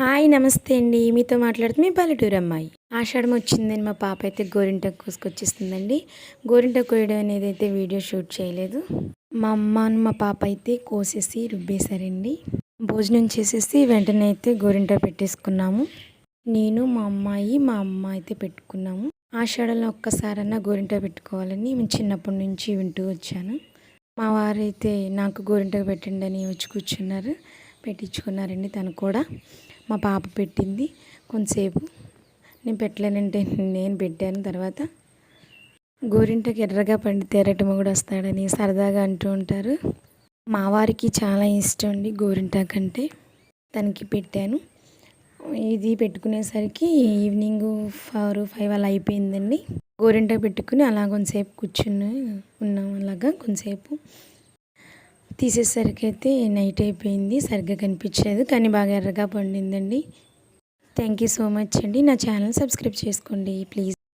Hi నమస్తే అండి. మీతో మాట్లాడుతుంది మీ పల్లెటూరు అమ్మాయి. ఆషాఢం వచ్చిందని మా పాప అయితే గోరింటాకు కోసుకొచ్చేస్తుందండి. గోరింటాకు కోయడం అనేది అయితే వీడియో షూట్ చేయలేదు. మా అమ్మ మా పాప అయితే కోసేసి రుబ్బేశారండి. భోజనం చేసేసి వెంటనే అయితే గోరింటాకు పెట్టేసుకున్నాము. నేను మా అమ్మాయి మా అమ్మ అయితే పెట్టుకున్నాము. ఆషాఢంలో ఒక్కసారన్నా గోరింటాకు పెట్టుకోవాలని మేము చిన్నప్పటి నుంచి వింటూ వచ్చాను. మా వారైతే నాకు గోరింటాకు పెట్టండి అని వచ్చి కూర్చున్నారు. పెట్టించుకున్నారండి. తను కూడా మా పాప పెట్టింది కొంతసేపు. నేను పెట్టలేనంటే నేను పెట్టాను. తర్వాత గోరింటాకు ఎర్రగా పండితే ఎర్రటి మొగుడు వస్తాడని సరదాగా అంటూ ఉంటారు. మా వారికి చాలా ఇష్టం అండి గోరింటాకు అంటే. తనకి పెట్టాను. ఇది పెట్టుకునేసరికి ఈవినింగ్ 4-5 అలా అయిపోయిందండి. గోరింటాకు పెట్టుకుని అలా కొంతసేపు కూర్చుని ఉన్నాం. అలాగా కొంతసేపు తీసేసరికి అయితే నైట్ అయిపోయింది. సరిగ్గా కనిపించలేదు, కానీ బాగా ఎర్రగా పండిందండి. థ్యాంక్ యూ సో మచ్ అండి. నా ఛానల్ సబ్స్క్రైబ్ చేసుకోండి ప్లీజ్.